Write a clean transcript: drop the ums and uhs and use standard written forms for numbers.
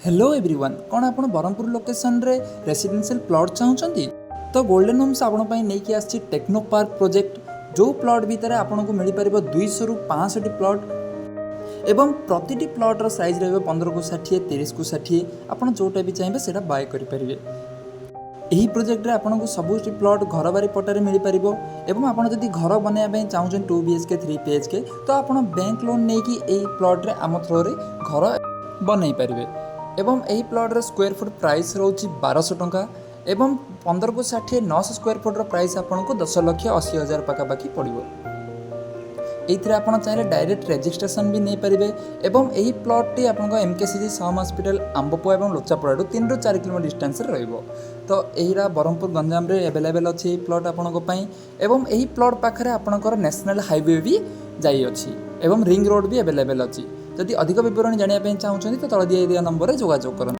Hello everyone कौन आप Brahmapur location रे रेसिडेंशियल प्लॉट चाहूँगी तो गोल्डन होम्स आपण नहीं आसी टेक्नो पार्क प्रोजेक्ट जो प्लॉट भितर आपको मिल पार 200 ରୁ 500 प्लॉट एवं प्रति प्लॉटर साइज रही 15 को 60 30 को 60 आप जोटा भी चाहिए से बाय करेंगे। यही प्रोजेक्ट रे आपको सब प्लॉट घर बारी पटारे मिल पार एवं आप जब घर बनवाई चाहूँ 2 BHK 3 BHK तो आप बैंक लोन नहीं कि प्लॉट रे आम थ्रो रे घर बनई पारे एवं यही प्लॉट स्क्वायर फुट प्राइस रोचे 1200 टंका एवं 15 को 60 900 स्क्वायर फुट प्राइस आपको 10,80,000 पाखापाखि पड़ो। ये आप चाहिए डायरेक्ट रेजिस्ट्रेशन भी नहीं पारे एवं यही प्लॉट टी आपको MKCG सम हॉस्पिटल आंबपुआ और लोचापड़ा 3 ରୁ 4 किलोमीटर डिस्टेंस रहिबो। तो यही ब्रह्मपुर गंजाम रे अवेलेबल अच्छी प्लॉट आपंक एवं यही प्लॉट पाखे आपंकर नेशनल हाईवे भी जाइ अछि एवं रिंग रोड भी अवेलेबल अच्छी। जदि अधिक विवरण जानापी चाहूँगी तो तल दिया नंबर में जोगाजोग करें।